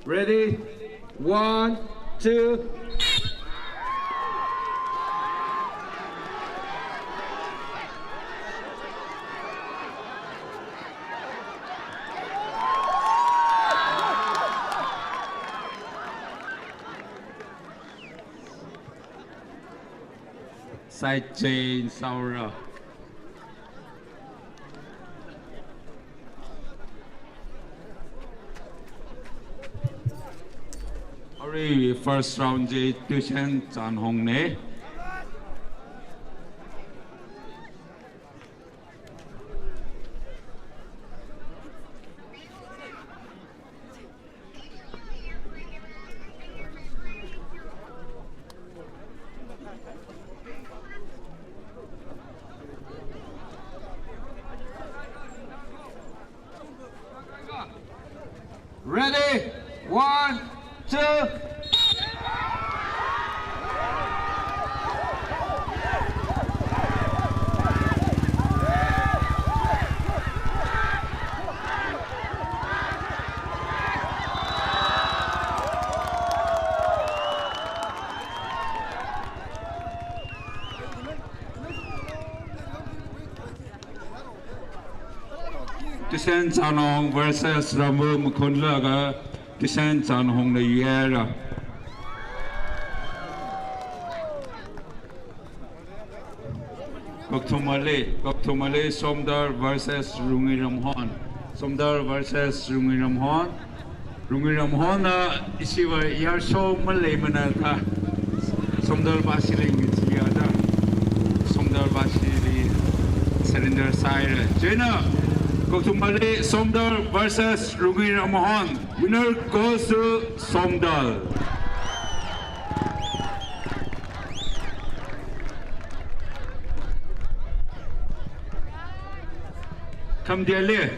Ready? 1, 2. Side chain Saura. First round J Tuition Chan Hong Ne. Ready? 1, 2. Tuition Chan Hong versus Ramu Mukundla Tuition Chan Hong the year. Goktumale Somdar versus Rungi Ramhon. Somdar versus Rungi Ramhon. Rungi Ramhon isiwa yarsho Malay manata. Somdar Basiling Yada. Somdar Basili Cylinder Sire. Jenna. Goktumale Somdal versus Rungi Ramhon. Winner goes to Somdal. Kamdale,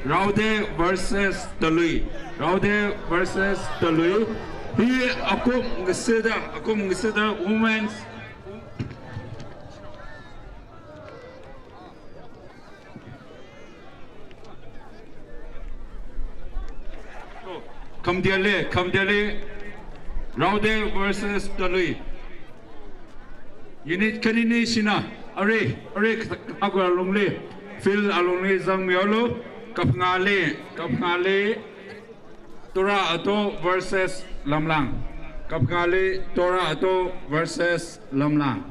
Raude versus Talui. Raude versus Talui. Here, akum ngisida women's. Kamdale, Raude versus Talui. Unit Kanini Sina, Are, Agua Longli, Phil Alongli Zang Miolo, Kapngale, Tora Ato versus Lamlang. Kapngale, Tora Ato versus Lamlang.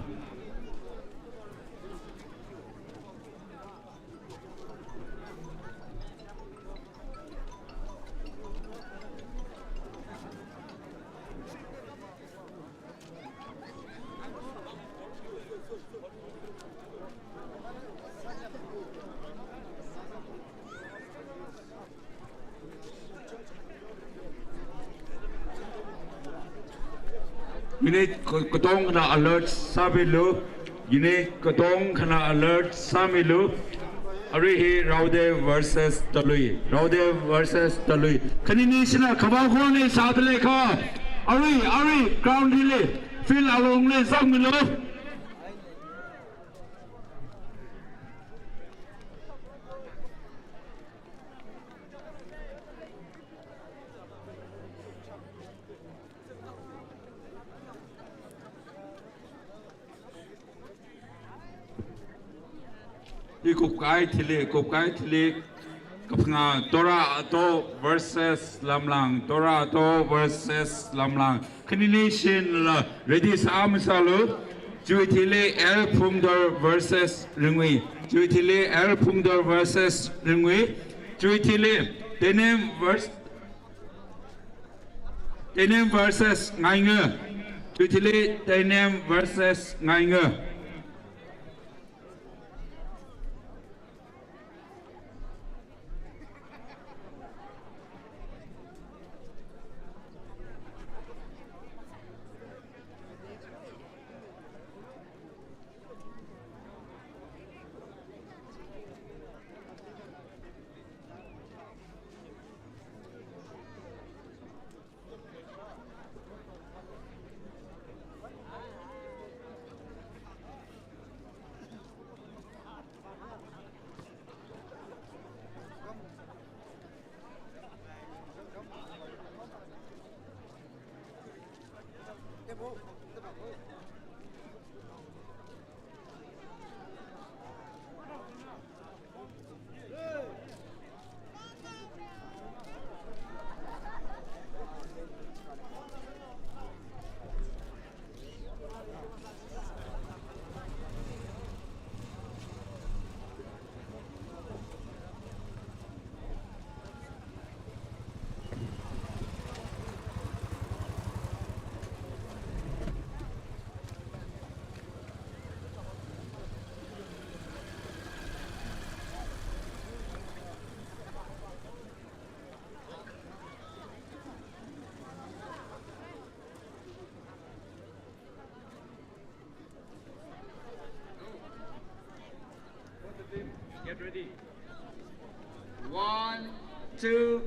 Unit Kotong na alert Sabilu. Unit Kotong na alert Samilu. Arihi Raude versus Talui. Raude versus Talui. Kanini sila kabako ni South Lake. Ari ground delay. Phil along lên xong mình luôn. Đi cục cái thì lệ cặp ngà Torah ato versus lamlang Torah ato versus lamlang combination là ready sam salu chui thì lệ el pungdor versus rungui chui thì lệ el pungdor versus rungui chui thì lệ tenem versus ngai ngơ chui thì lệ tenem versus ngai ngơ. Get ready. 1, 2.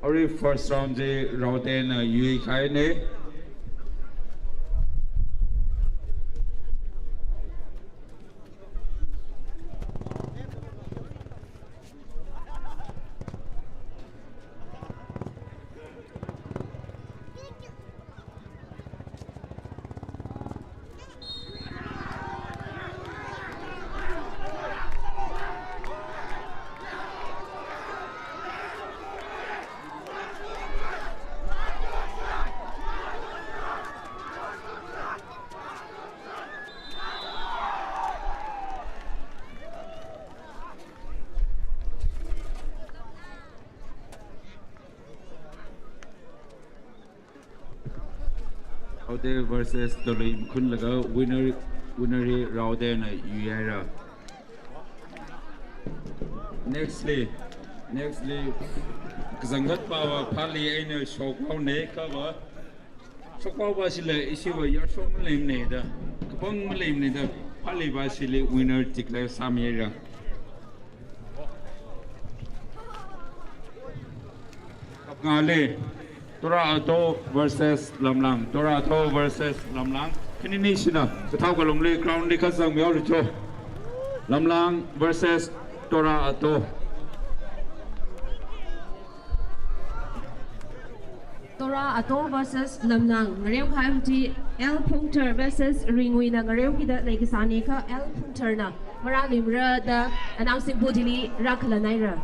Ori first round je Rauten Yui khai ne Rauten versus Tolim Kun laga winner Rauten Yuera. Nextly Kazangat Power Pali Aina Shokau Ne cover Shokau Basile issue Yashom Lim Neda Kapong Lim Neda Pali Basile winner declare Samiera. Kapngale Torah Ato versus Lamlang. Torah Ato versus Lamlang. Kini ni sina. Katau ka longle ground ni kasang miao richo. Lamlang versus Torah Ato. Tora Ato versus Lamnang. Ngayon kaya huti L. Punter versus Ringwi na ngayon kita naikisani ka L. Punter na. Maraming rada announcing bodily Rakala Naira.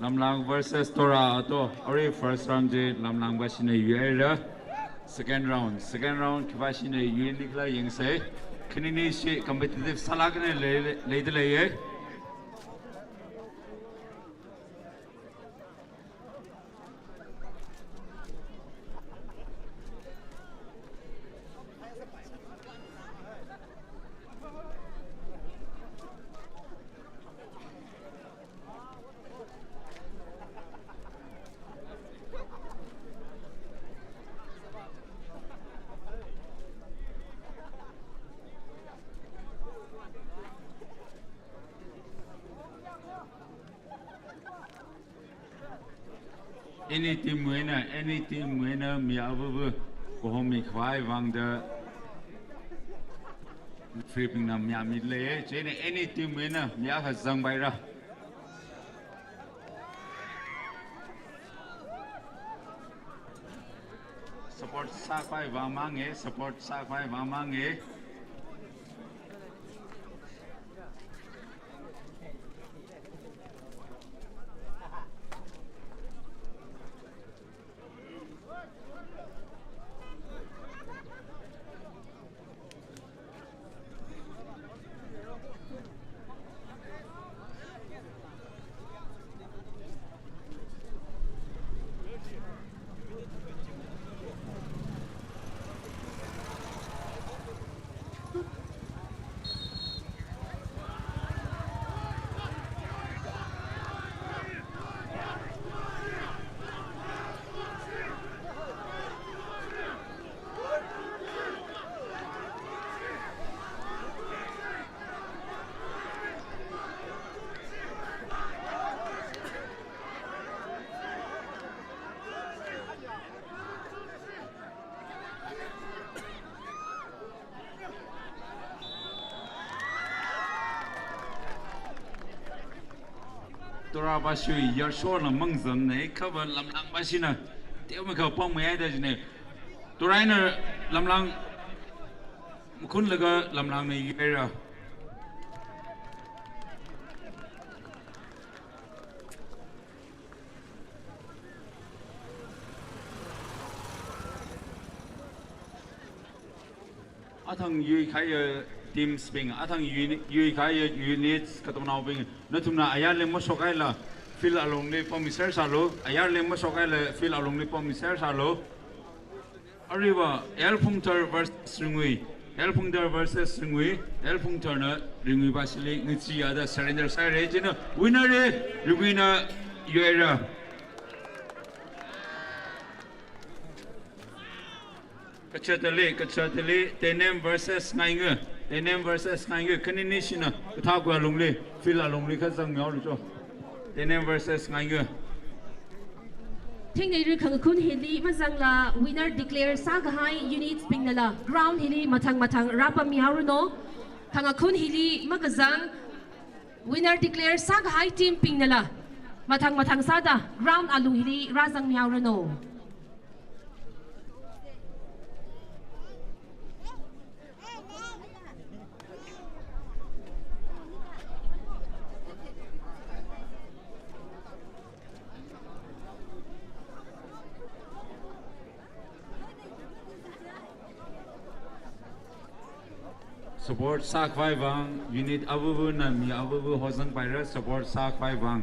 Lamlang versus Tora Ato. Already first round Lamlang Bashine Yuela. Second round Kibashine Yunikla Yingse. Kanini competitive Salagane Lady. Any team winner, Miabu, Kohomi Kwai Wang the Tripping Nam Yami Lay, any team winner, Miaka Zangbaira. Support Sakai Vamange. tora ba shui yar shor la mang zam ne ka ba lam lang ba shi na te ma ka pong me ai da ji ne tora na lam lang kun la ga lam lang ne ye ra athang yui khai team spring athang yui khai units katomna bing natumna ayar le mo sokai la fil along le pomiser salo ayar le mo sokai la fil along le pomiser salo ariwa el punkter versus ringui el punkter versus ringui el punkter na ringui basili ngichi ada surrender sai re jina winner re ringui na yuera kachatale tenem versus nainga tenem versus nainga kanini shina tha gwa longle fil alongle kha sang myaw lu cho tenem versus nainga thing nei ri khang khun hili mazang la winner declare sa ga hai units ping la ground hili mathang rapa mi haru no khang khun hili magazang winner declare sa ga hai team ping la mathang sa da ground alu hili razang mi haru no support sak vai wang unit abu na mi abu hosang paira support sak vai wang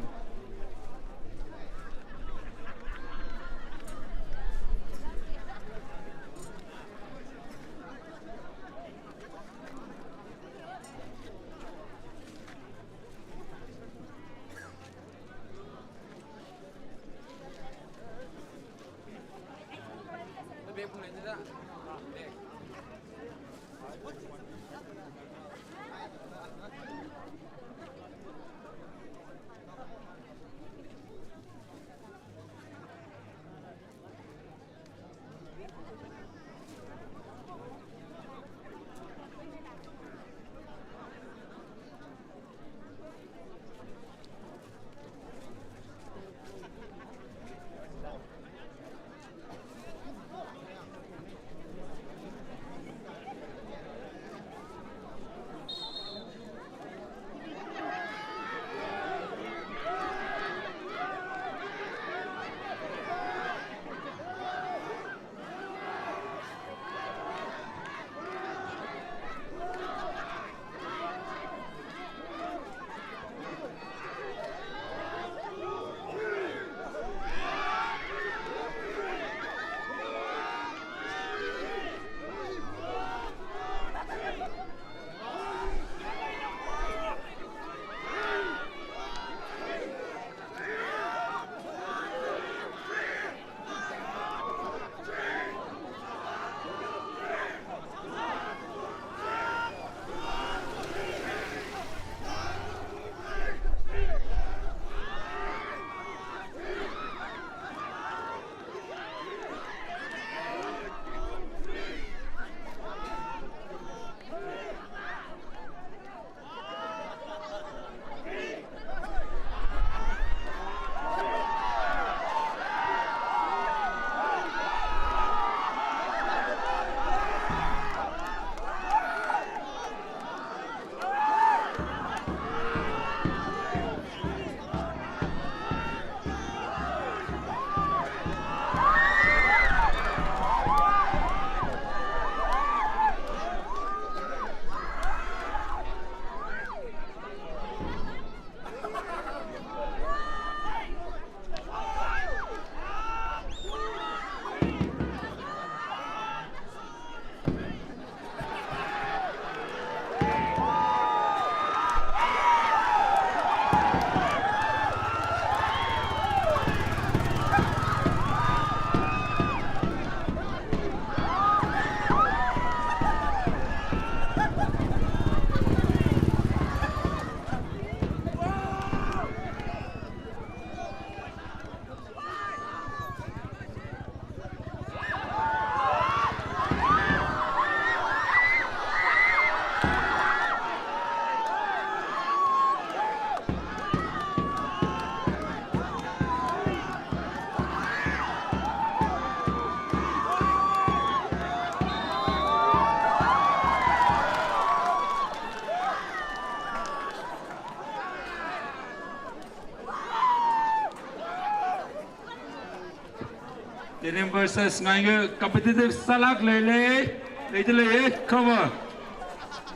Team versus ngay competitive salak lấy tới lấy cover.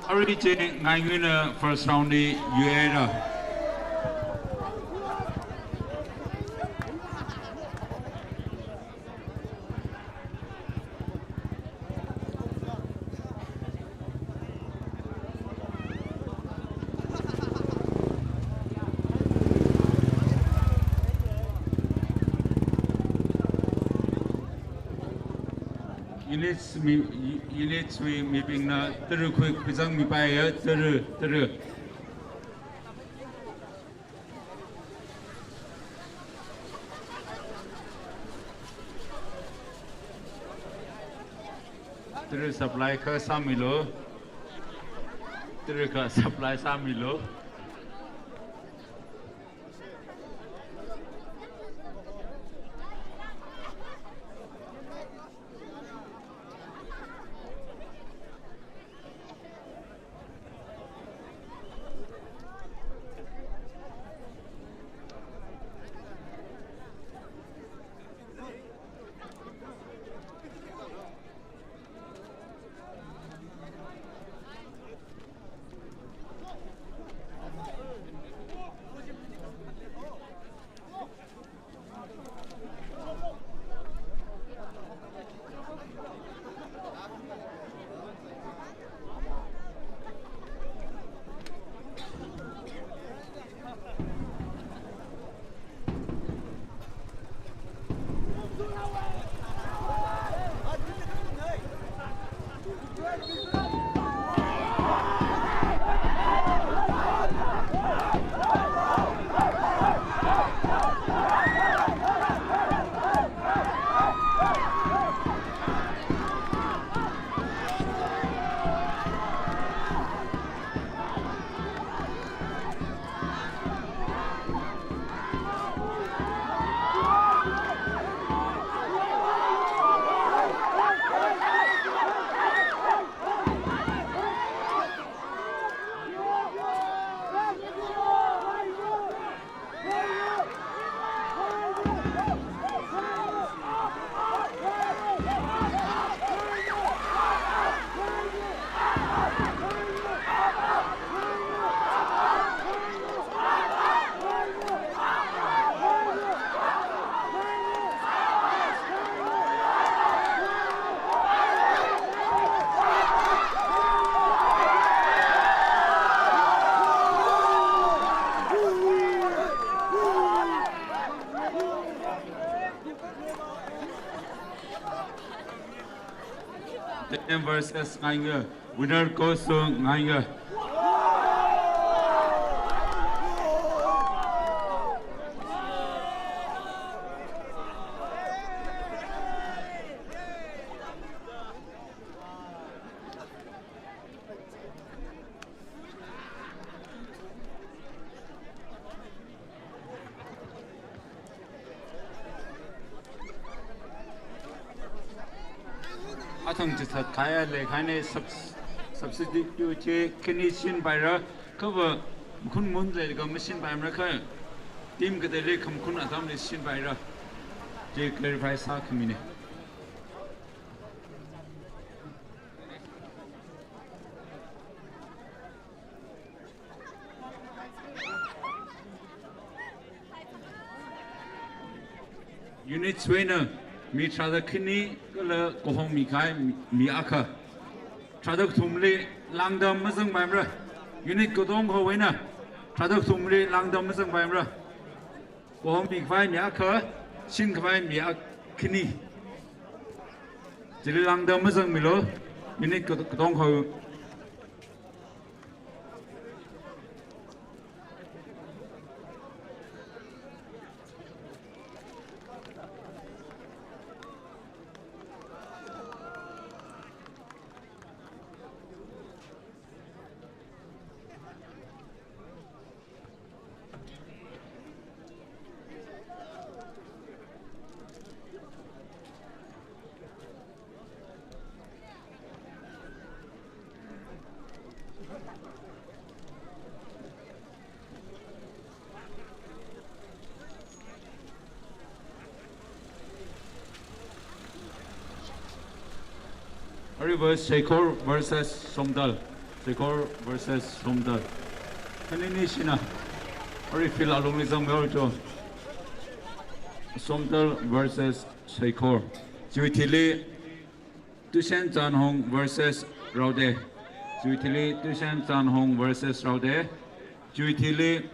Already chơi ngay first round đi UAE rồi. Units we meeting na terus quick pisang mi pai ya terus supply ke samilo terus ke supply samilo. Team versus ngay winner goes to ngay. Athang just had kaya le kane substitute che Canadian bayra cover kun mun le ga machine bayra ka team ke le kham kun atam le shin bayra je clarify sa khmine unit winner mi trada khini kala kohong mi kai mi akha trada thumle langdam mazang baimra unit kodong ho wena trada thumle langdam mazang baimra kohong mi kai mi akha shin kai mi khini jili langdam mazang milo unit kodong ho versus Shekor versus Somdal. Shekor versus Somdal. Kanini sina. Ori feel along nizam merto. Somdal versus Shekor. Juitili Tushan Chanhong versus Raude. Juitili Tushan Chanhong versus Raude. Juitili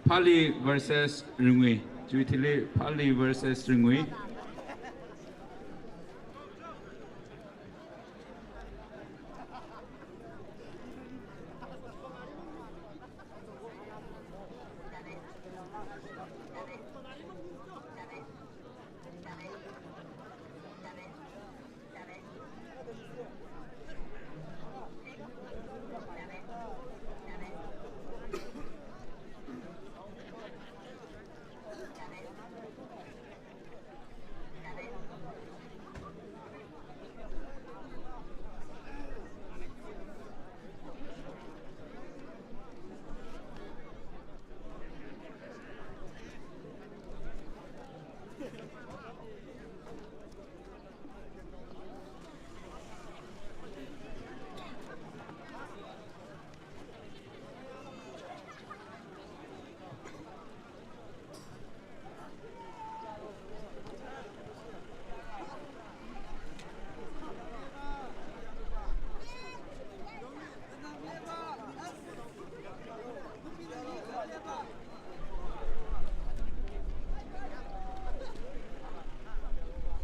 Pali versus Ringui. Juitili Pali versus Ringui.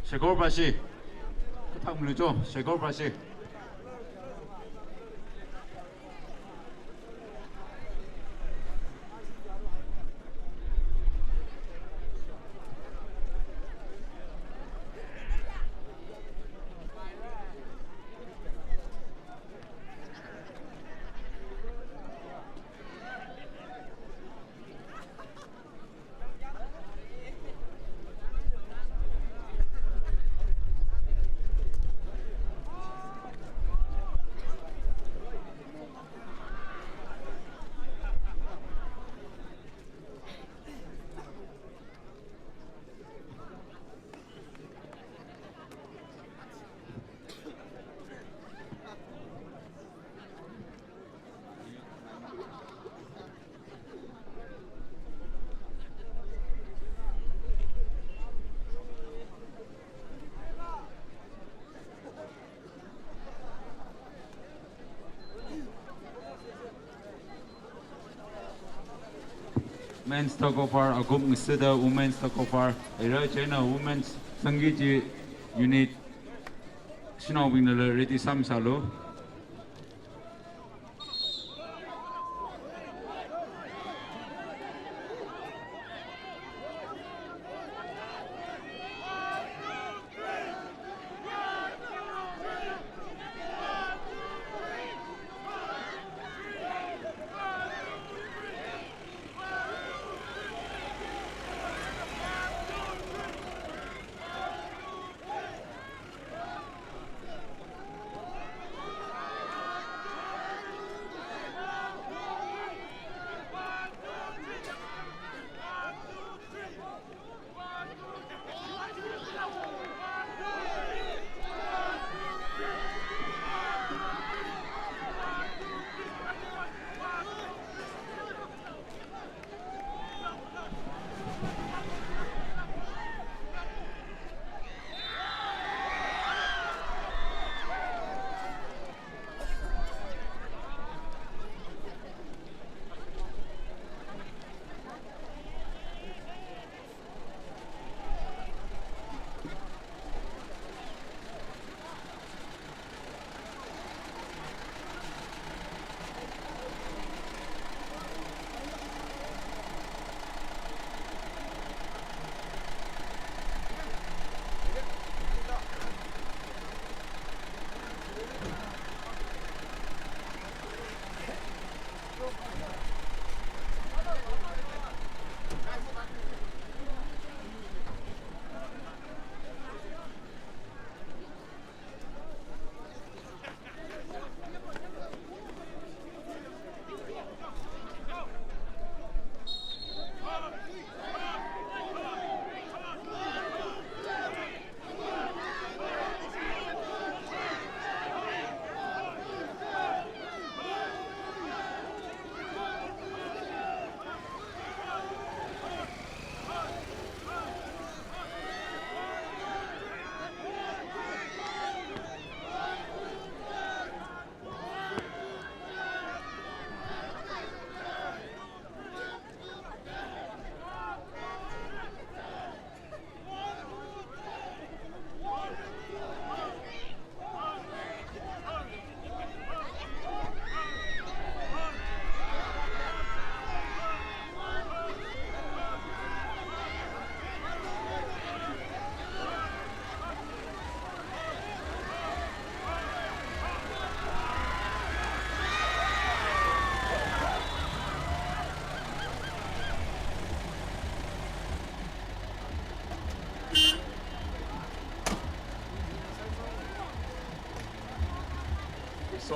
Shekor Bashi. Katak mulujo. Shekor Bashi. Men's tug of war, agum ngisida women's tug of war. Ira China women's Sangiji unit. Sinawing nila ready samsalo.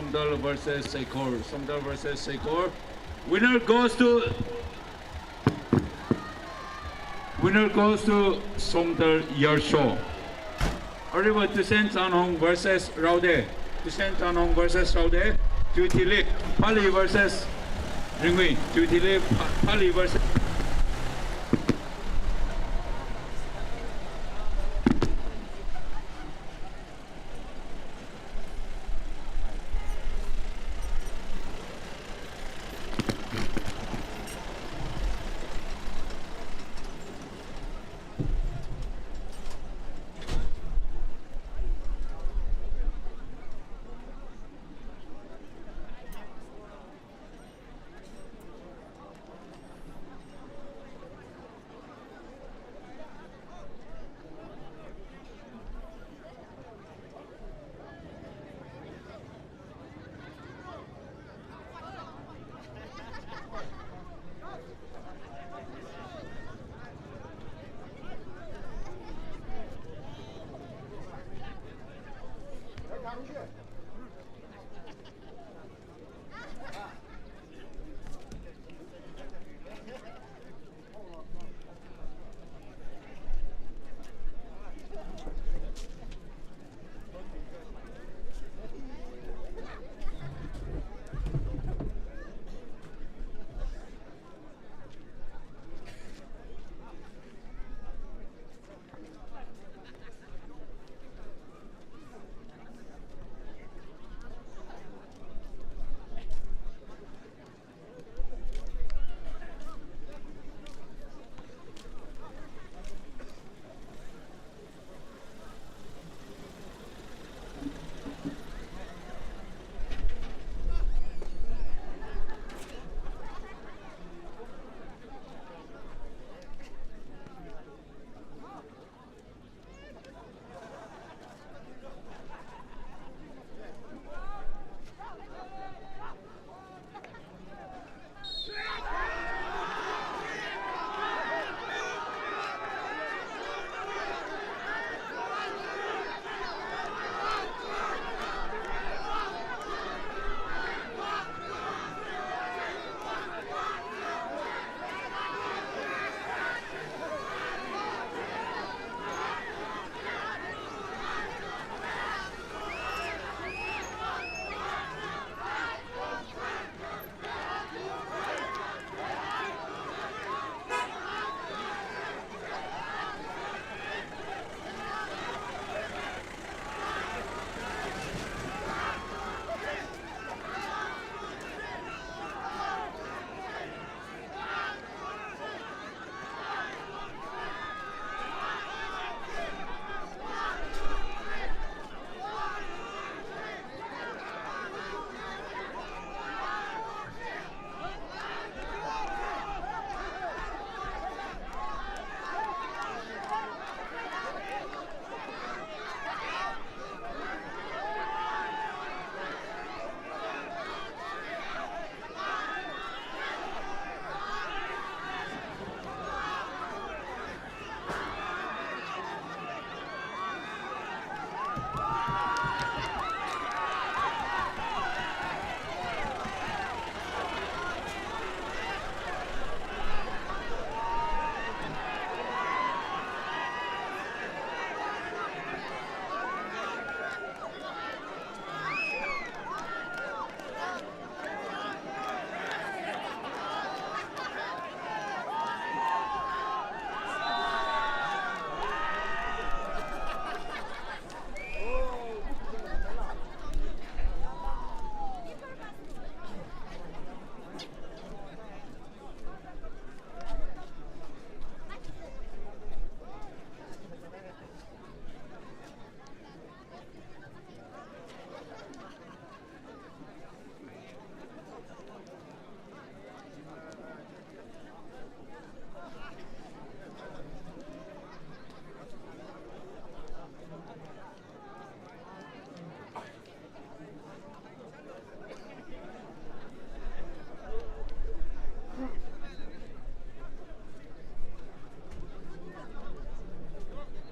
Songdal versus Sekor. Songdal versus Sekor. Winner goes to Songdal Yersho. Arriba Tusen Chanhong versus Raude. Tusen Chanhong versus Raude. Jutili Pali versus Ringui. Jutili Pali versus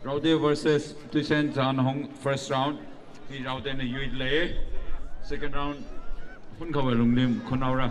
Raude versus Tusen Chanhong first round. He Raude na yuid le. second round คนเข้าไปลงเล่มคนเอาละ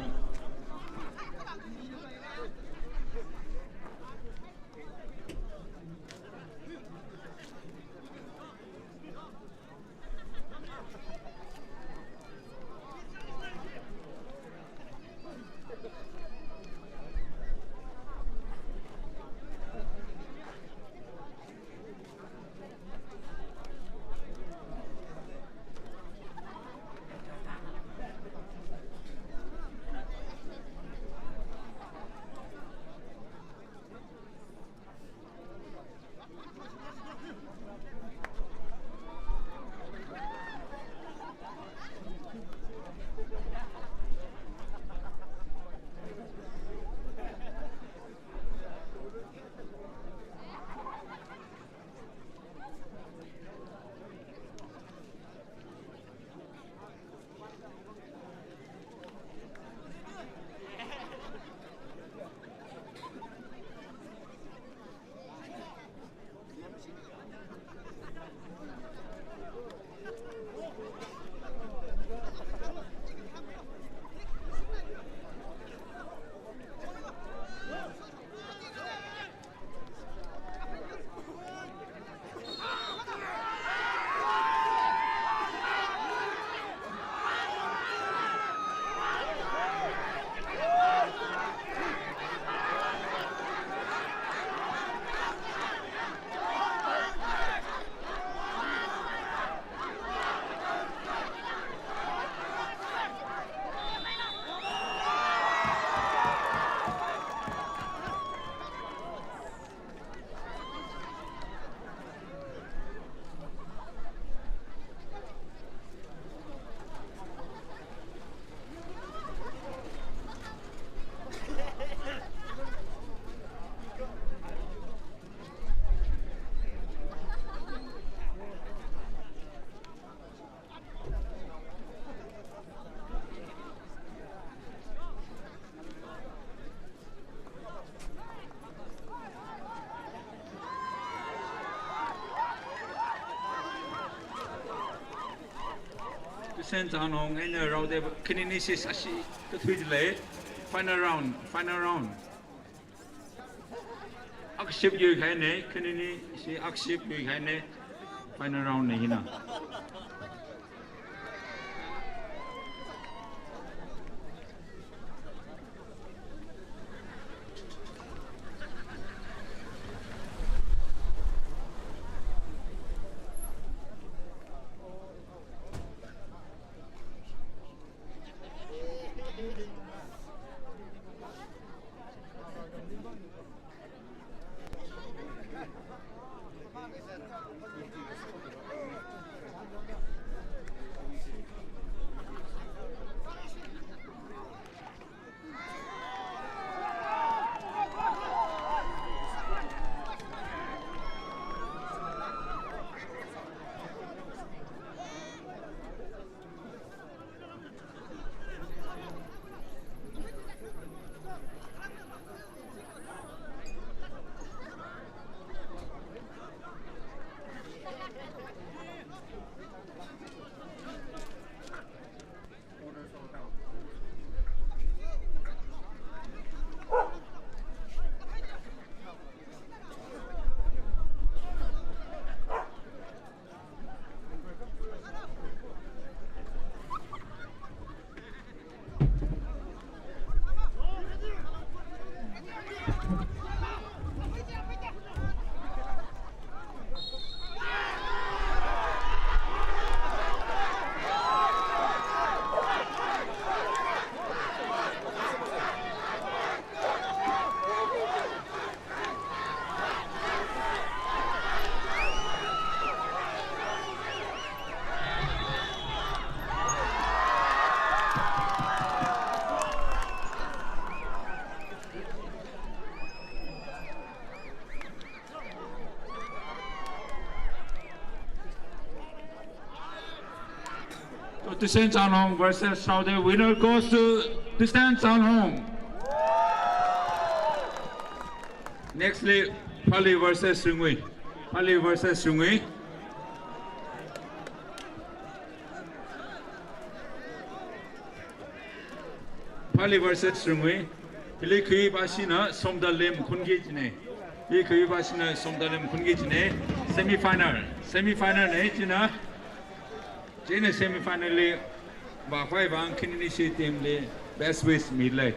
Sent on in a round of Kininishi Sashi to Twiddle. Final round. Akship you hane, Kinini, she akship you hane. Final round, Nihina. Distance on home versus Saudi. Winner goes to distance on home. Nextly, Pali versus Sungui. Pali versus Sungui. Pali versus Rungui. Hili Kui Bashina, Somdalim Kungijine. Hili Kui Bashina, Somdalim Kungijine. Semi-final. Semi-final, Jina. Jina semi-final. Bakwai Van Kininishi team, best with Midley.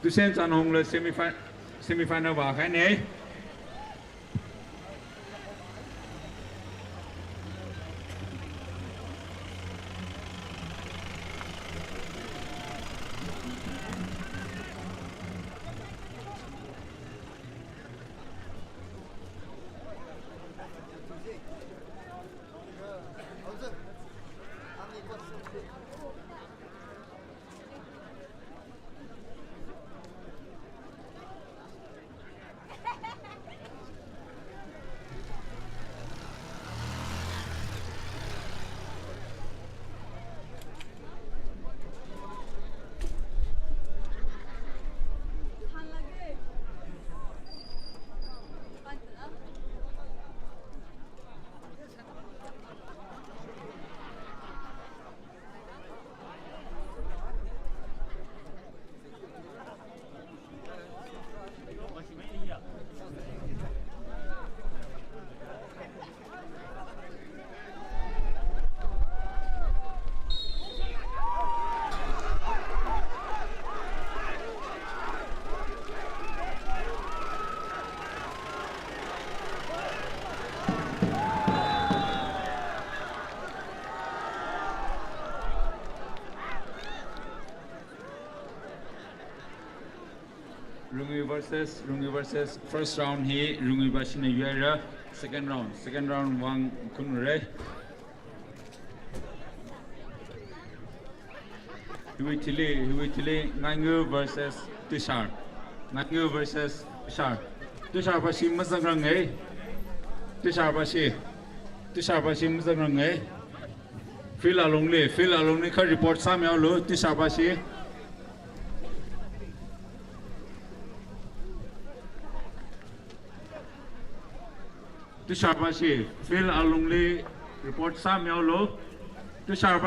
Tu sends on home semi-final Bakai. Rungi versus first round he Rungi Bashina Yuera second round Wang Kunre Huitili Nangu versus Tushar versus Tushar Bashi Mazangrang Tushar Bashi Mazangrang Phil Alongli ka report Samuel Lu Tushar Bashi Tushar Phil Alongli report Samuel Lo Tushar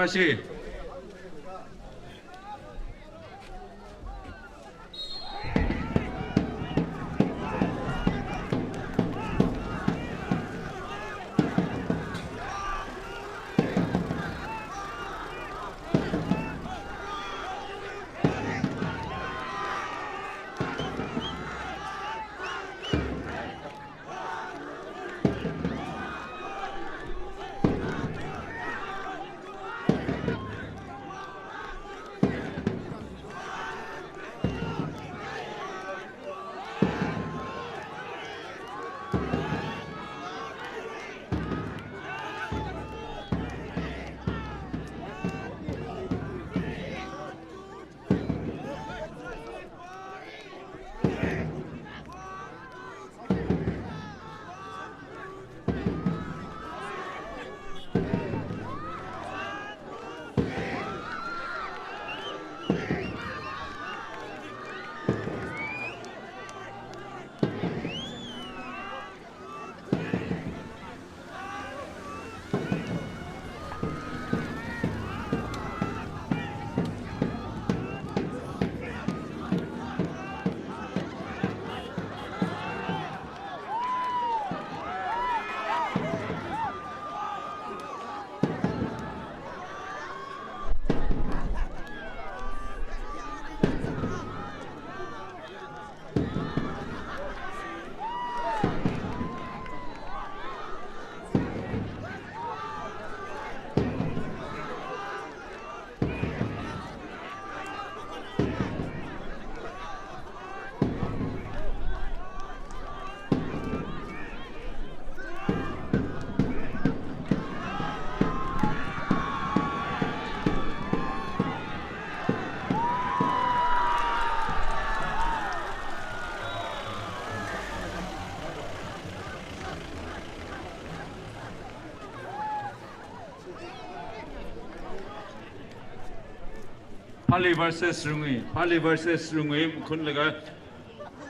Pali versus Rungui Kunlaga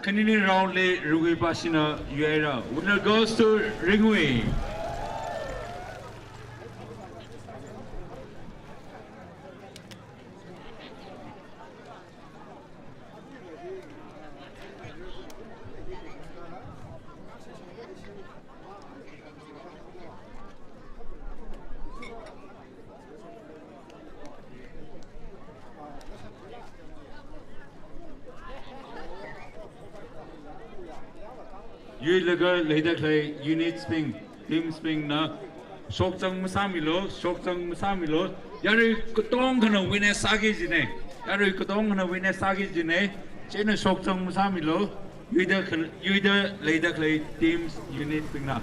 Kanini round le Rungui Bashina Yuera. Winner goes to Rungui. Yui Lager Leda Clay Unit Spring Team Spring na Shokchang Musamilo Shokchang Musamilo Yari Kutong kana win a sagi jine Yari Kutong kana win a sagi jine Chena Shokchang Musamilo Yuida Leda Clay Teams Unit Spring na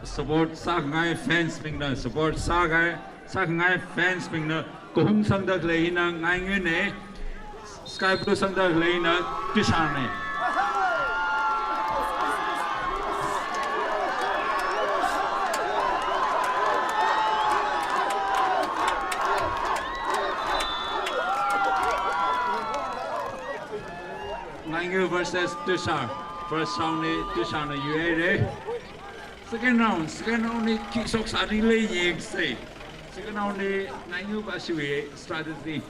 Support Sakai fans Spring support Sakai fans Spring Kuhung Sangda Gleina Ngane Sky Blue Sangda Gleina Tishane Nangu versus Tushar. First round Tushar UA Second round kick socks are really say. Second round Nangu Bashui strategy.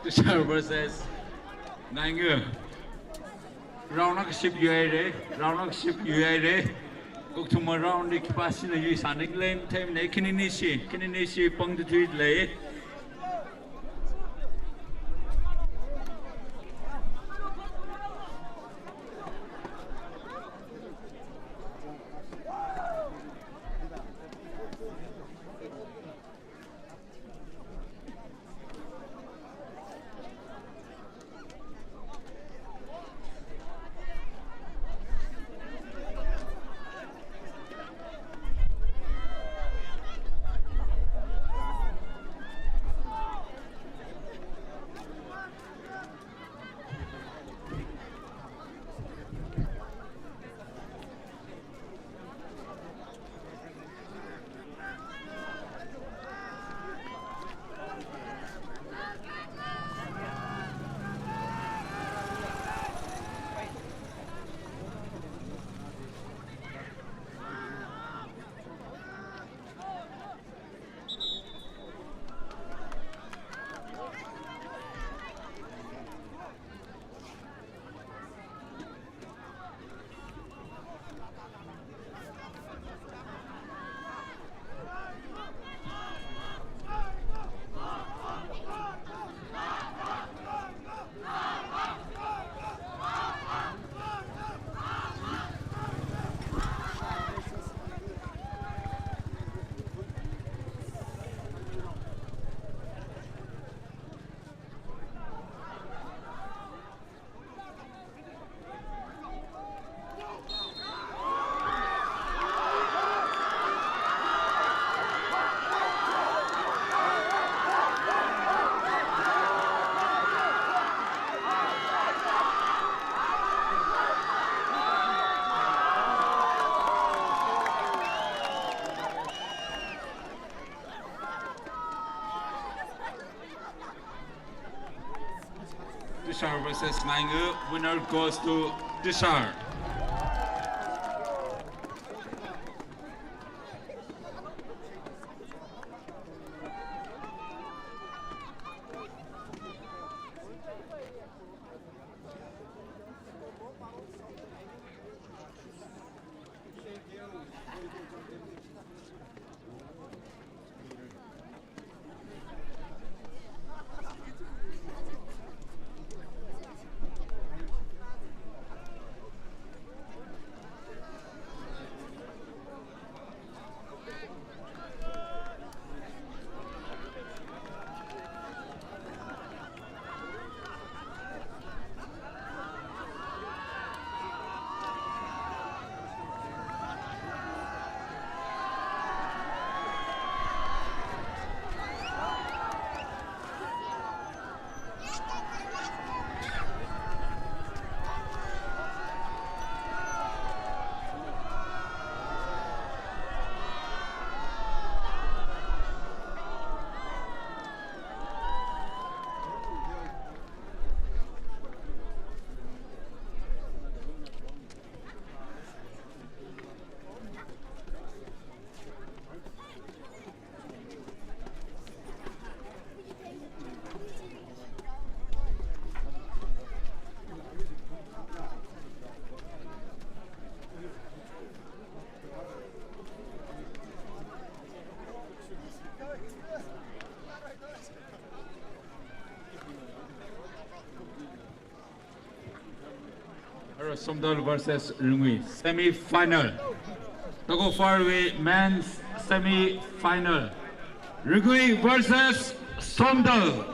Tushar versus Nangu. Round ship UA round ship UA Go to my round the capacity use and claim time they can initiate pong the tweet lay. Dishar versus Naingu. Winner goes to Dishar. Somdal versus Rungui semi-final. Togo Faraway men's semi-final. Rungui versus Somdal.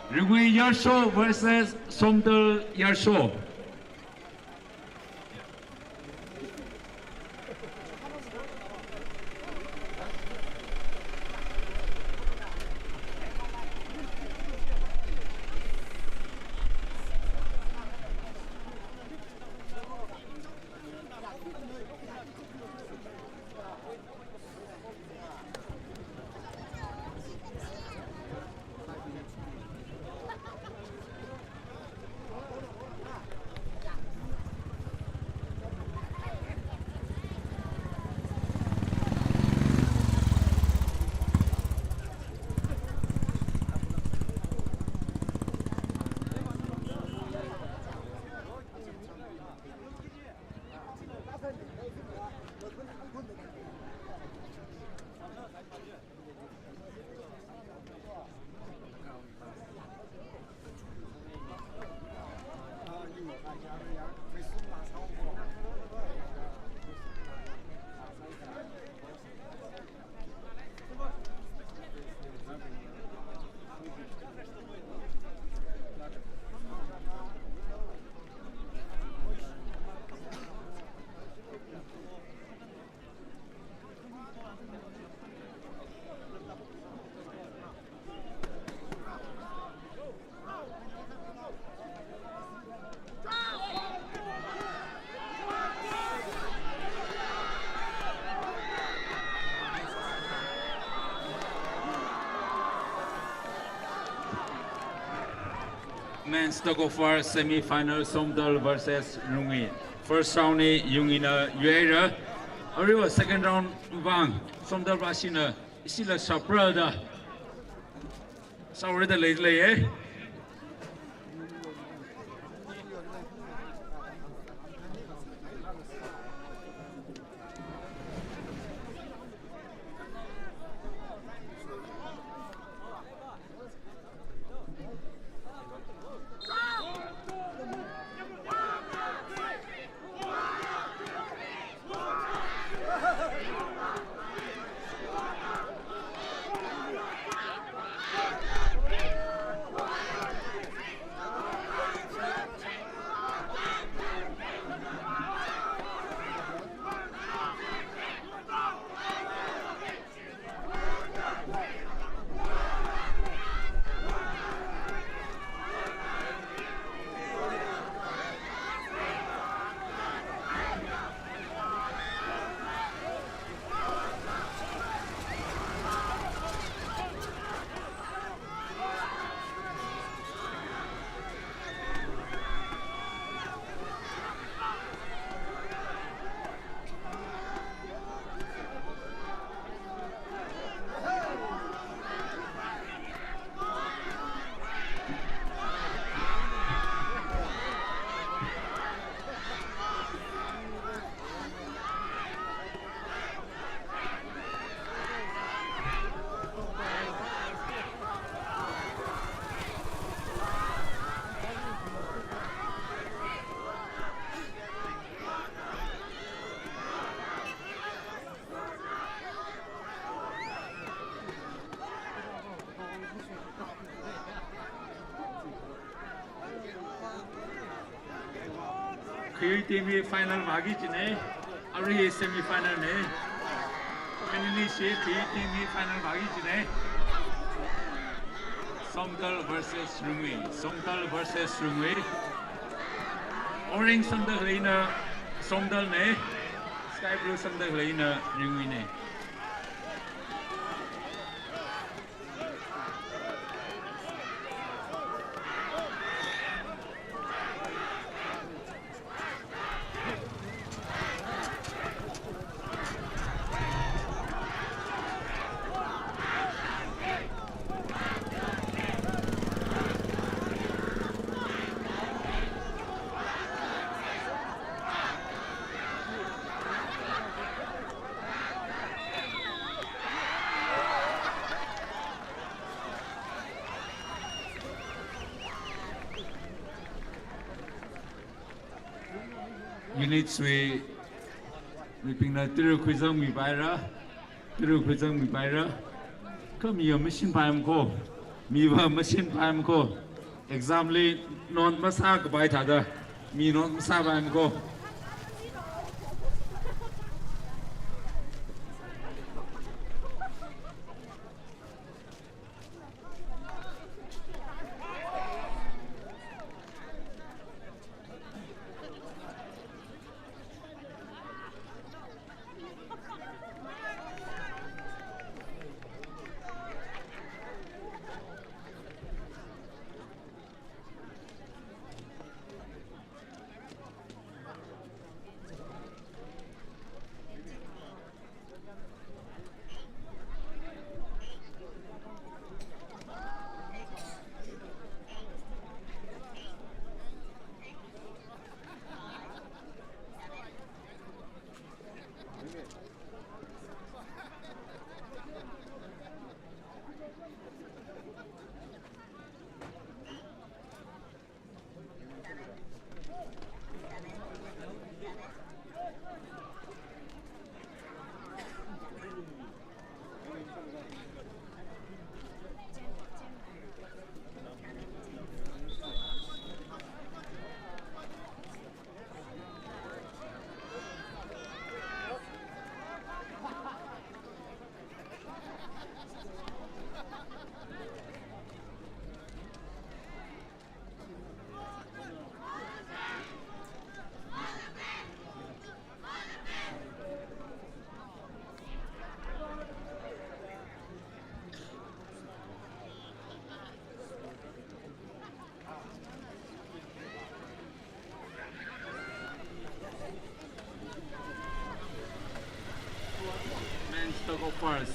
Rungui Yarsho versus Somdal Yarsho. Men's Togo Far semi-final Somdal versus Rungui. First round ni Yungina Yuera. Ariwa second round Wang Somdal Basina Isila Saprada. Sorry the lately eh. PUTV final भागीचने अरे semi-final ने finally she PUTV final भागीचने Somdal versus Rungui Orange Somdal Lena Somdal ne Sky Blue Somdal Lena Rungui ne Unit Sui Lipina Tiru Quizang Mibaira Come your machine Pamco Miva machine Pamco Examly non Masak by Tada Me not Masabamco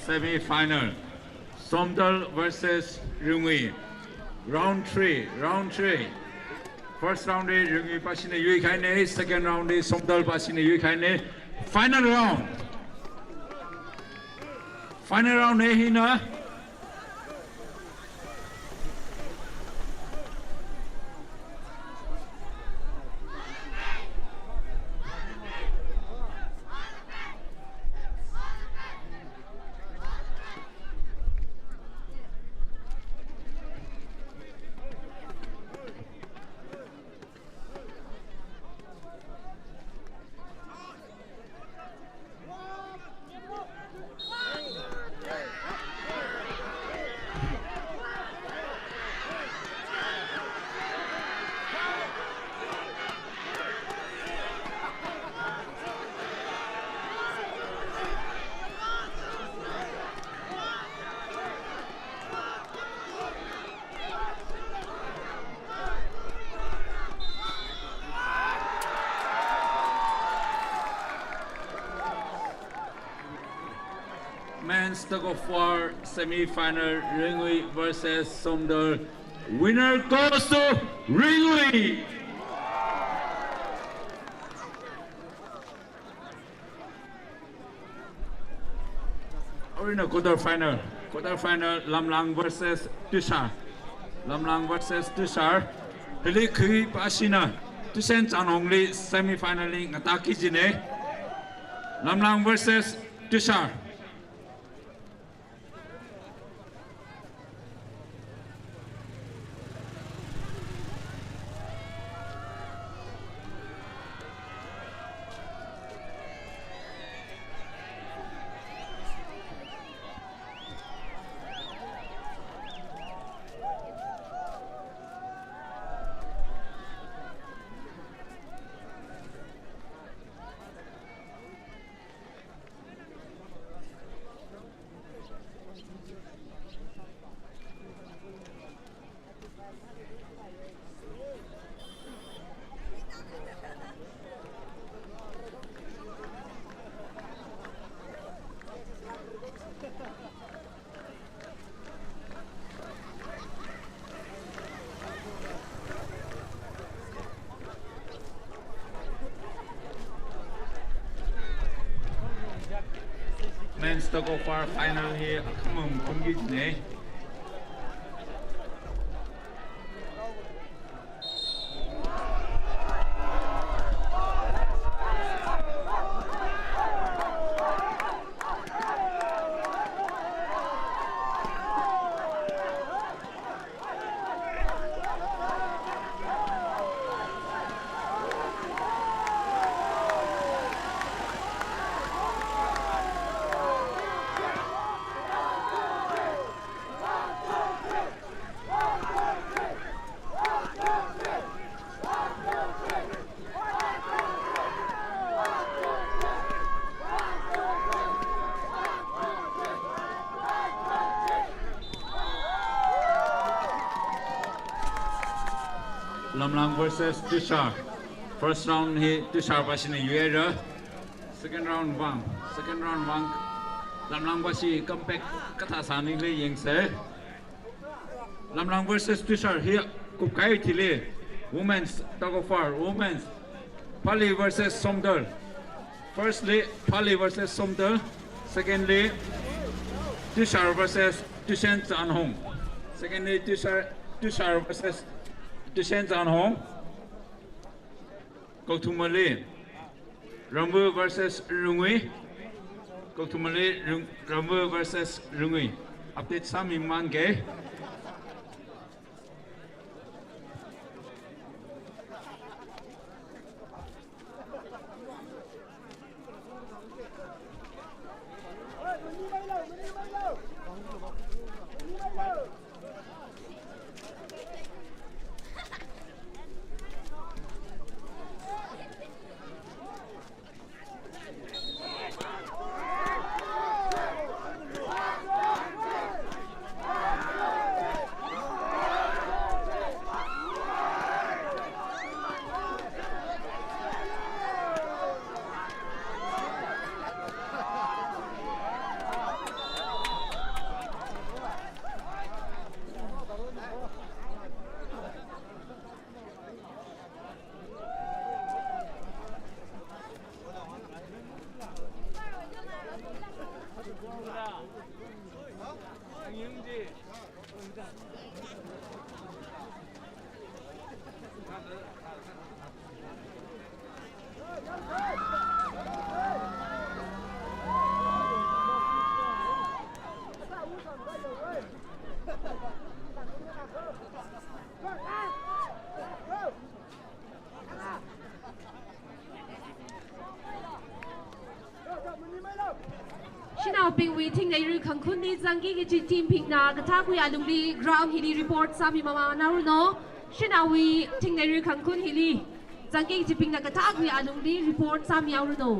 Semi-final Somdal versus Rungui round 3 first round is Rungui Pasine Yuikaine second round is Somdal Pasine Yuikaine final round hina Men's tug of war semi-final Rungui versus Somdal. Winner goes to Rungui. Or in a quarterfinal Lamlang versus Tushar. Hili kui pasina Tushen Chanongli semi-final ngataki jine. Lamlang versus Tushar. men's tug of war final here kamum kumgi ne Lamlang versus Tushar. First round he Tushar bashi ne yuera. Second round Wang. Second round Wang. Lamlang bashi comeback katha sani le yengse. Lamlang versus Tushar here kukai thile. Women's tug of war. Women's Pali versus Somdal. Firstly Pali versus Somdal. Secondly Tushar versus Tushen Zanhong. Secondly Tushar versus Tushen Zanhong. Go to Malay. Rambu versus Rungui. Go to Malay. Rambu versus Rungui. Update Sami Mange. Shinaw ping waiting na iru kangkun ni zangi ki team ping na kata ku ya lungli ground hili report sami mama naruno. Shinaw we ting na iru kangkun hili zangi ki ping na kata ku ya lungli report sami naruno.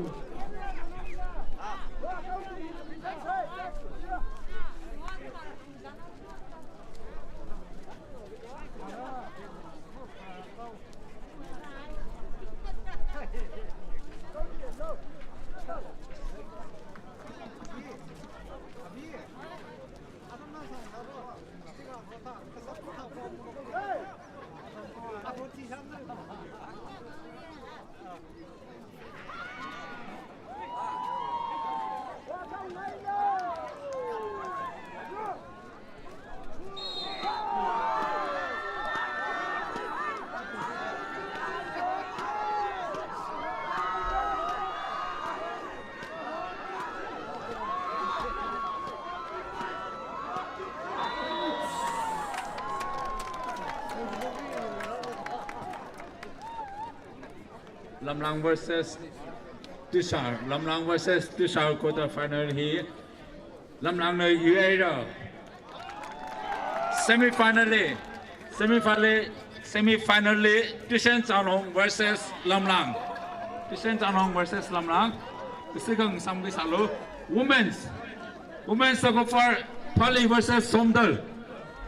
Lamlang versus Tushar. Lamlang versus Tushar quarter final here. Lamlang no UAE. Semi-finally Tushen Zanhong versus Lamlang. Tushen Zanhong versus Lamlang. The second Sambi Salo. Women's tug of war Pali versus Somdal.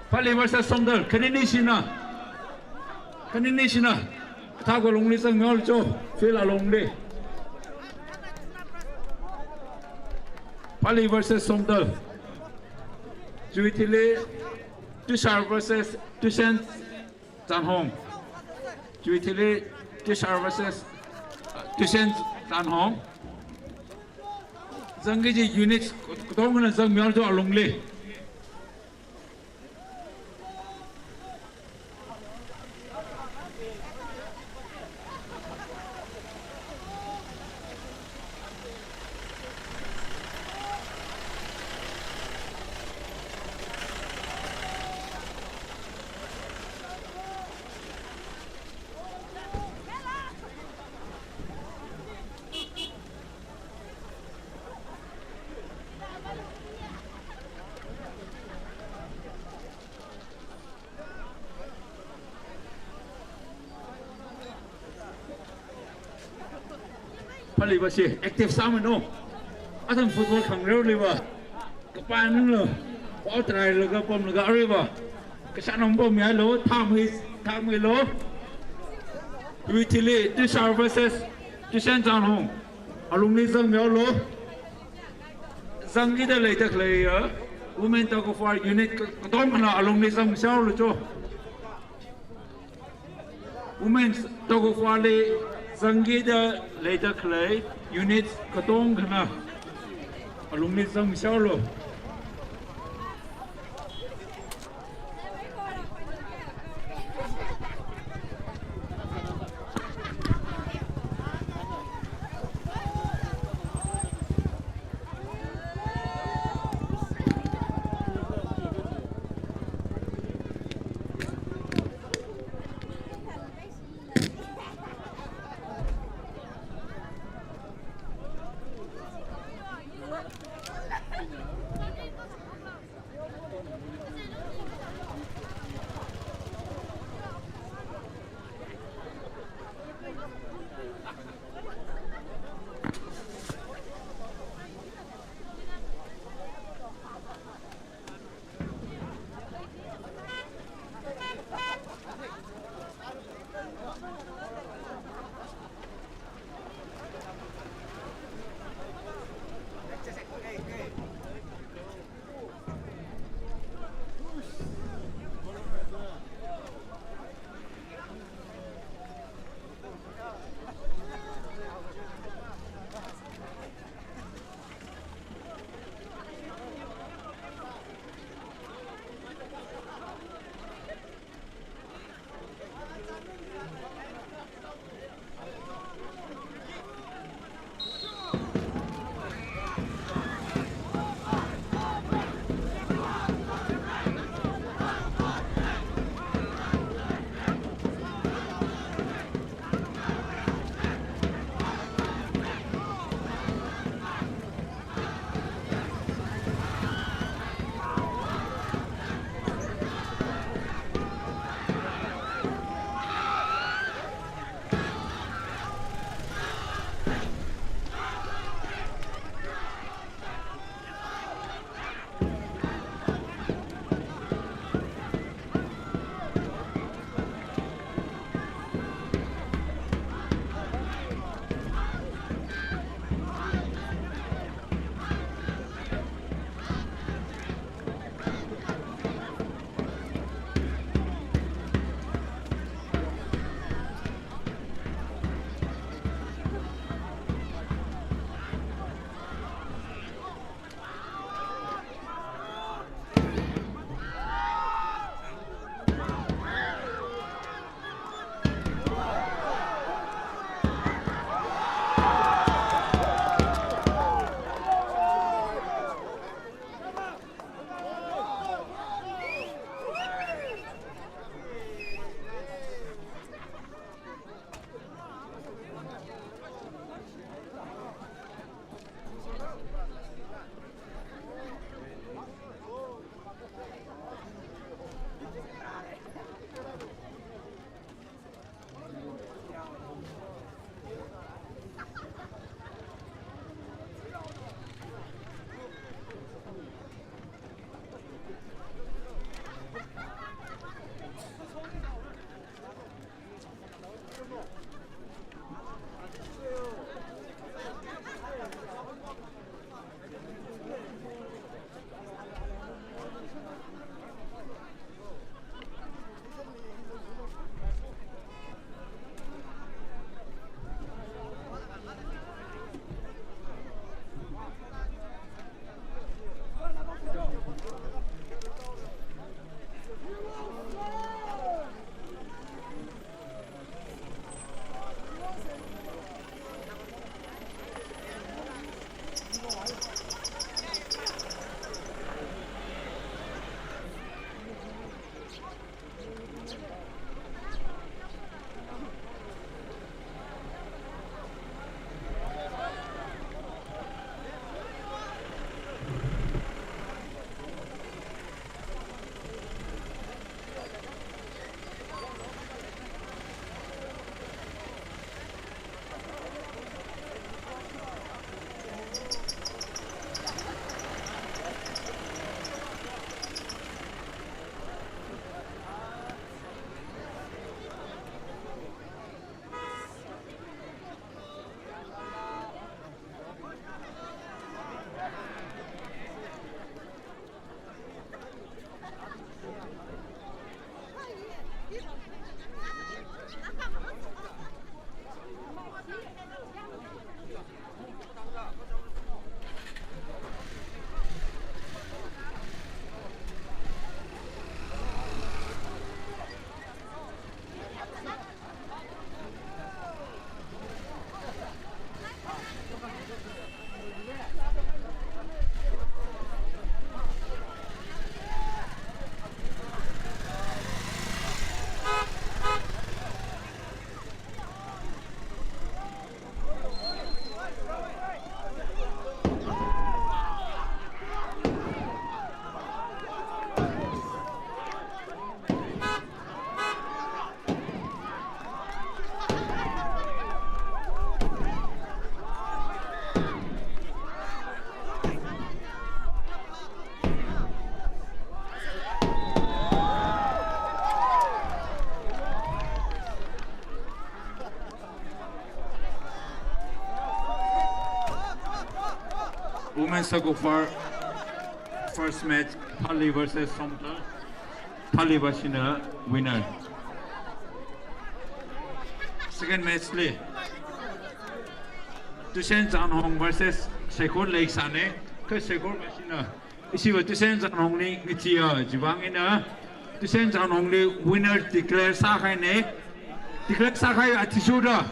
Pali versus Somdal. Kanini 타고 롱리성 멸죠 필라 롱리 Pali versus Somdal Juitili Tushar versus Tushen Zanhong Juitili Tushar versus Tushen Zanhong Zang cái gì unit có cái là zang miao cho lồng lê Pali ba si active sama no atang football khang reu li ba kapan nung lo ko try lo ka pom lo ka ri ba ka sa nong pom ya lo tham mi lo we tili tu services tu sen jang hong alumni zang myo lo zang gi da lai tak lai ya women talk of our unit ka tom na alumni zang sao lo cho women talk of our Zangi da later clay units katong kana alumni sang sao lo Women's tug for first match, Pali versus Somta. Pali Bashina winner. Second match, Lee. Tushen Zanhong versus Sekor Lake Sane. Because Sekor Bashina. She was Tushen Zanhong Lee, Nitia, Jivangina. Tushen Zanhong Lee winner declared Sakane. Declared Sakai at Tishuda.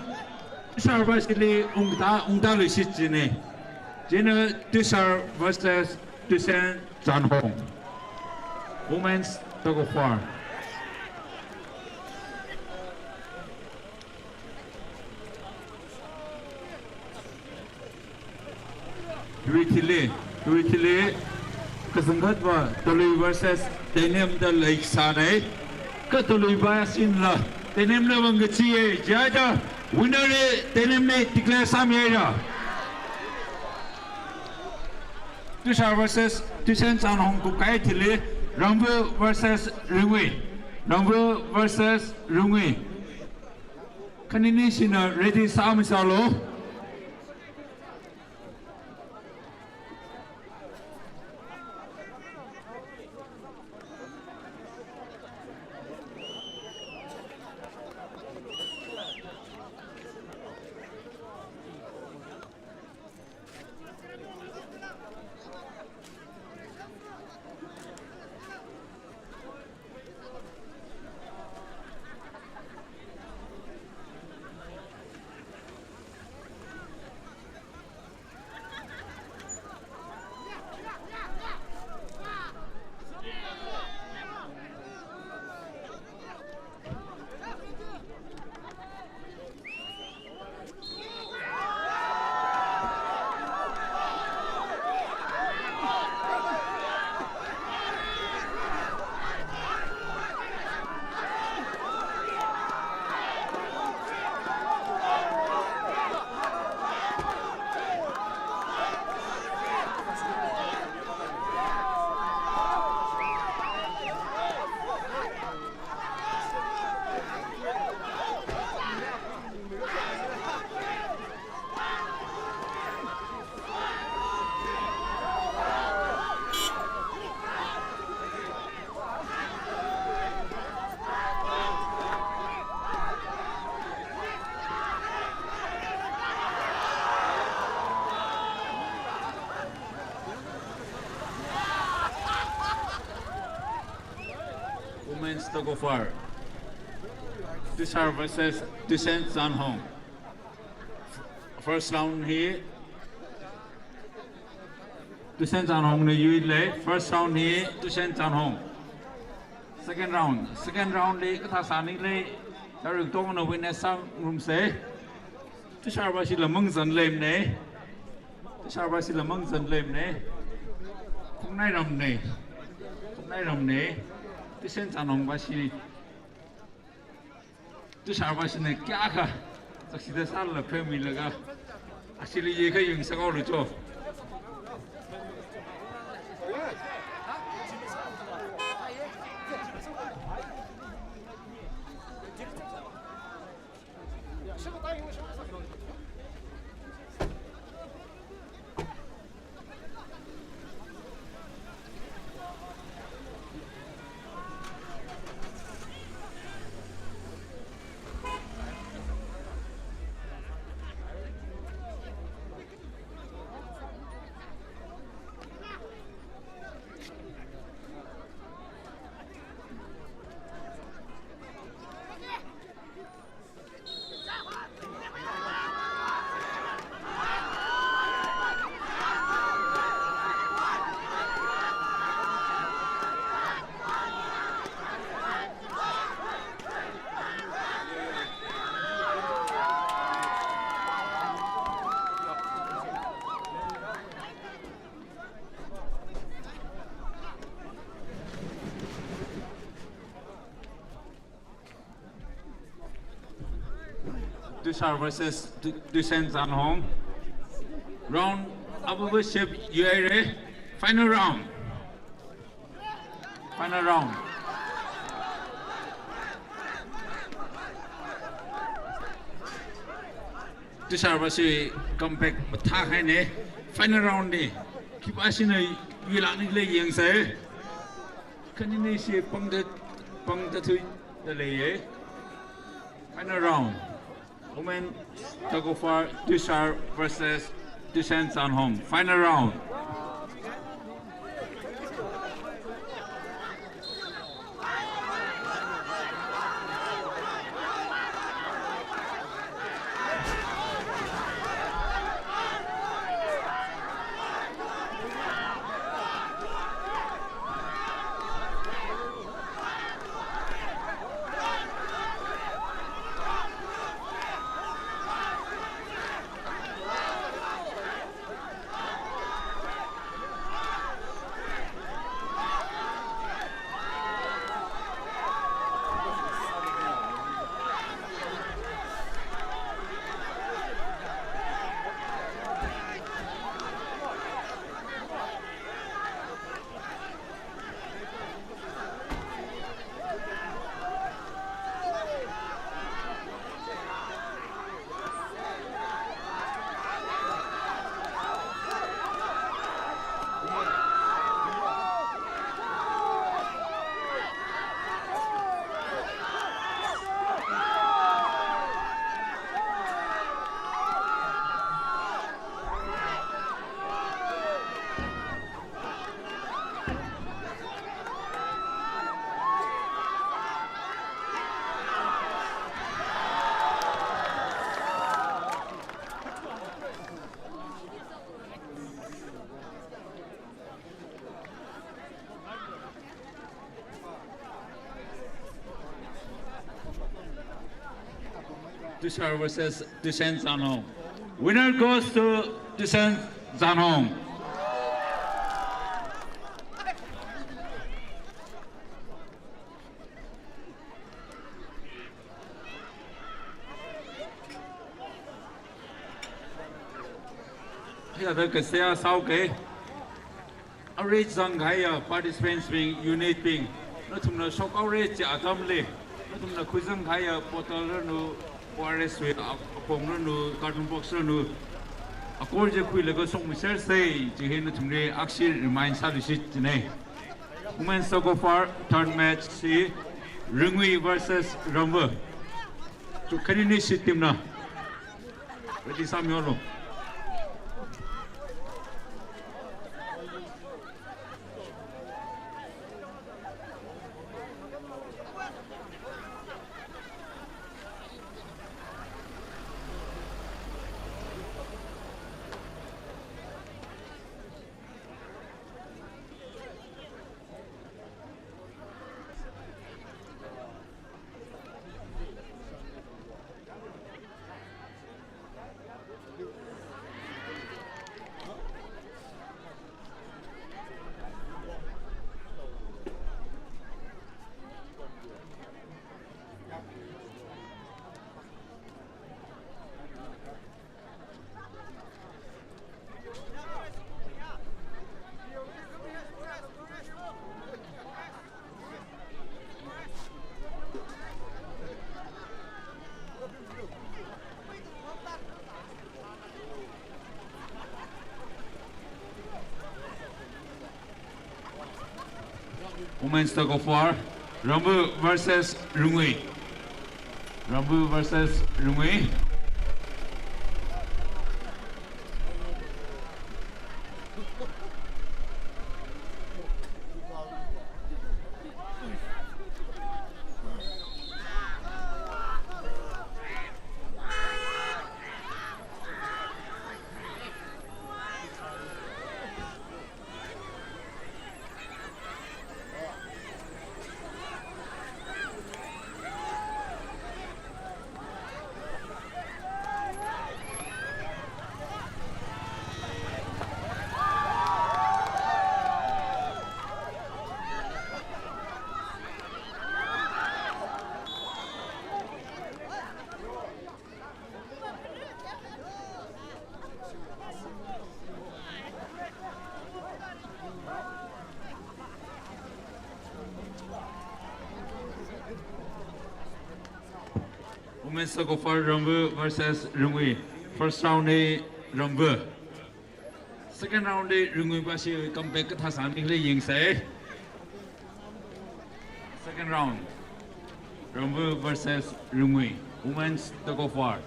Sarvasili Ungda Lushitine. Jenna Tushar versus Tushen Zanhong. Women's tug of war. Duitile, Kasangatwa, Tolu versus Denim the Lake Sane. Katolu Bayasinla, Denim Lavangachi, Jaja, winner, Denim declare Samira. Tushar versus Tushen Zanhong Kukaitile, Rumble versus Rungui. Rumble versus Rungui. Kaninishina ready Samisalo. Women's tug of war. Tushar versus Tushen Zanhong. First round here. Tushen Zanhong ne yuile. First round here. Tushen Zanhong. Second round. Second round le kathasani le. Darung tong na win sam room se. Tushar versus Lamang Zan lem ne. Tushar versus Lamang Zan lem ne. Không nay ram ne. Không nay ram ne. Tushen Zanhong Bashi Tushar Bashi ne kya ka Saksida sal la phê mình laga Actually ye ka yung sakaw lo cho Tushar versus Tushen Zanhong. Round Abu Ship UAE. Final round. Final round. Tushar basi comeback mathak hai ne final round ni kipasi na yila ni le yang sai kanini si pangda tu da le ye final round women tug of war Tushar versus Dushan Sanhong final round. Tushar versus Dushan Sanhong. Winner goes to Dushan Sanhong. Here the Saya Sauke. Arrange Zanghaya participants being unit being. Not to know shock outrage Atamle. Not to know Kuzanghaya Potalo. ORS with Apong cartoon box no. According to Quilago Song Michel say, Jihin to me actually reminds how to sit today. Women's so far, third match see Rungui versus Rumba. To Kanini sit him now. Ready Samuel. Women's tug of war, Rambu versus Rungui. Rambu versus Rungui. Women's tug of war, Rambu versus Rungui. first round ni Rumble. Second round ni Rungui Bashi comeback ke thasan ni le ying sai. Second round Rumble versus Rungui. Women's tug of war.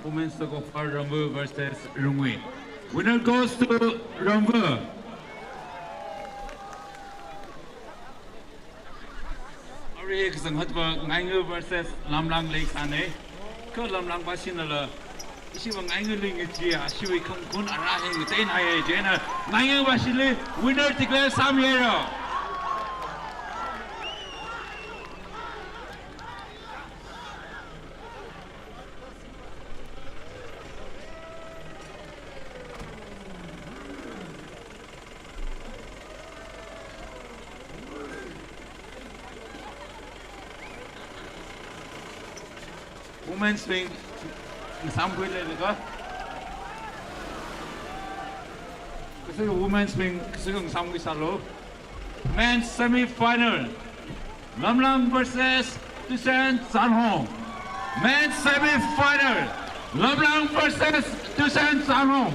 Women's tug of war Rumble versus Rungui. Winner goes to Rumble. Ari ke sanghat ba ngai versus Lamlang Lake Sane. Ko Lamlang ba sin la. Isi ba ngai ling ji a si wi khong kun ara he te na ye je na ngai ba si le winner declare sam ye ro. Women's swing some way le kasi women's swing kasi kung some way salo. Men's semi-final Lamlang versus Tusen Sanhong. Men's semi-final Lamlang versus Tusen Sanhong.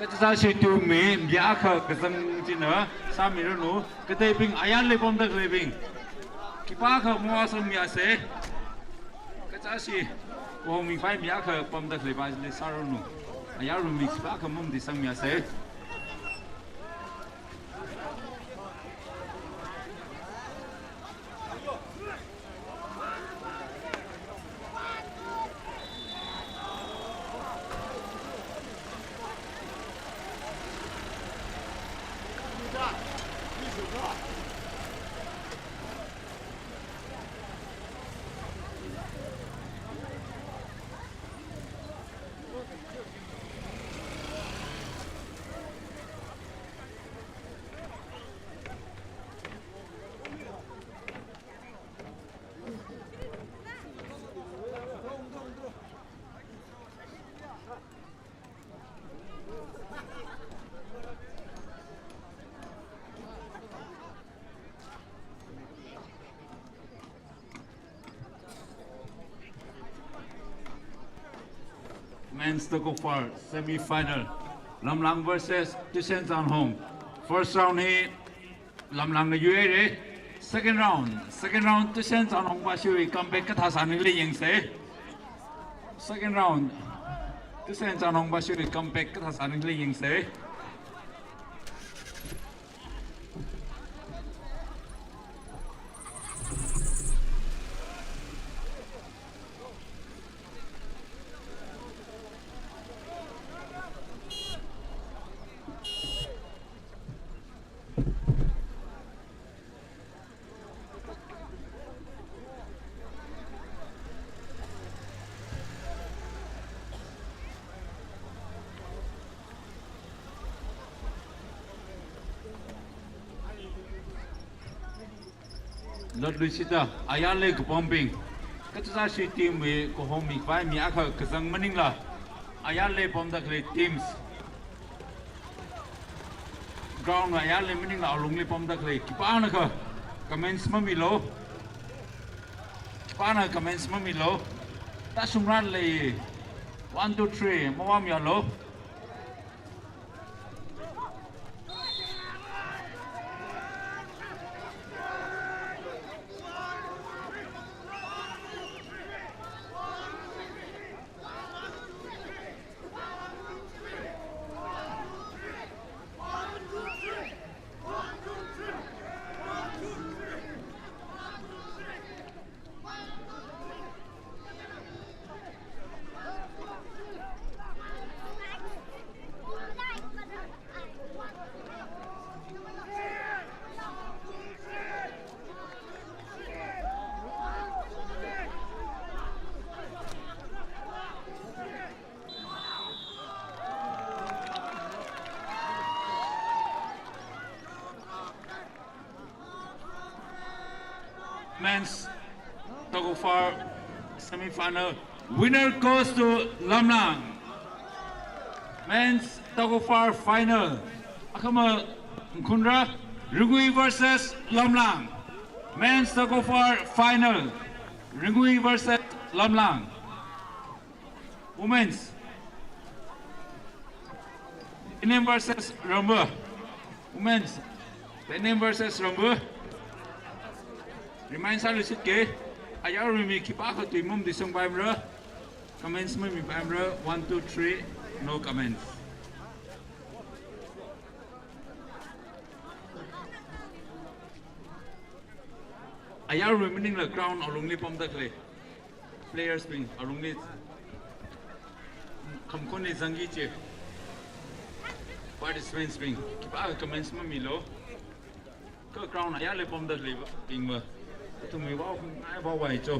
ก็จะใช้ตัวมียาเขาก็สังจีนเหรอสามีรู้หนูก็ได้ปิงอายันเลยพร้อมตะเลยปิงคิดว่าเขามัวสมยาเสก็จะใช้ว่ามีไฟมียาเขาพร้อมตะเลยไปเลยสารู้หนูอายันรู้มีคิดว่าเขามุ่งที่สมยาเสMen's to go for semi-final. Lamlang versus Tusen Town Home. First round here, Lamlang na UAE. Second round Tusen Town Home Bashui comeback katasan nila yung se. Second round Tusen Town Home Bashui comeback katasan nila yung se. Lord Luisita, ayan le pumping. Katusa si team we ko home five mi aka kasang maning la. Ayan le pom da kre teams. Ground ayan le maning la alung le pom da kre. Kipa na ka. Comments mamilo. Kipa na comments mamilo. Ta sumran le 1 2 3 mawam ya lo. Men's Togo Far semi-final. Winner goes to Lamlang. Men's Togo Far final. Akama Nkundra Rungui versus Lamlang. Men's Togo Far final. Rungui versus Lamlang. Women's Benin versus Rambu. Women's Benin versus Rambu. Remind sa lusit ke ayaw remi kipa ko tu mum disong baimra comments mo mi baimra 1 2 3 no comments ayaw remaining la ground along ni pom tak le players ping along ni kamkon ni zangi che participants ping kipa comments mo mi lo ko ground ayaw le pom tak le ping ma tụi mình bao ai bao vậy cho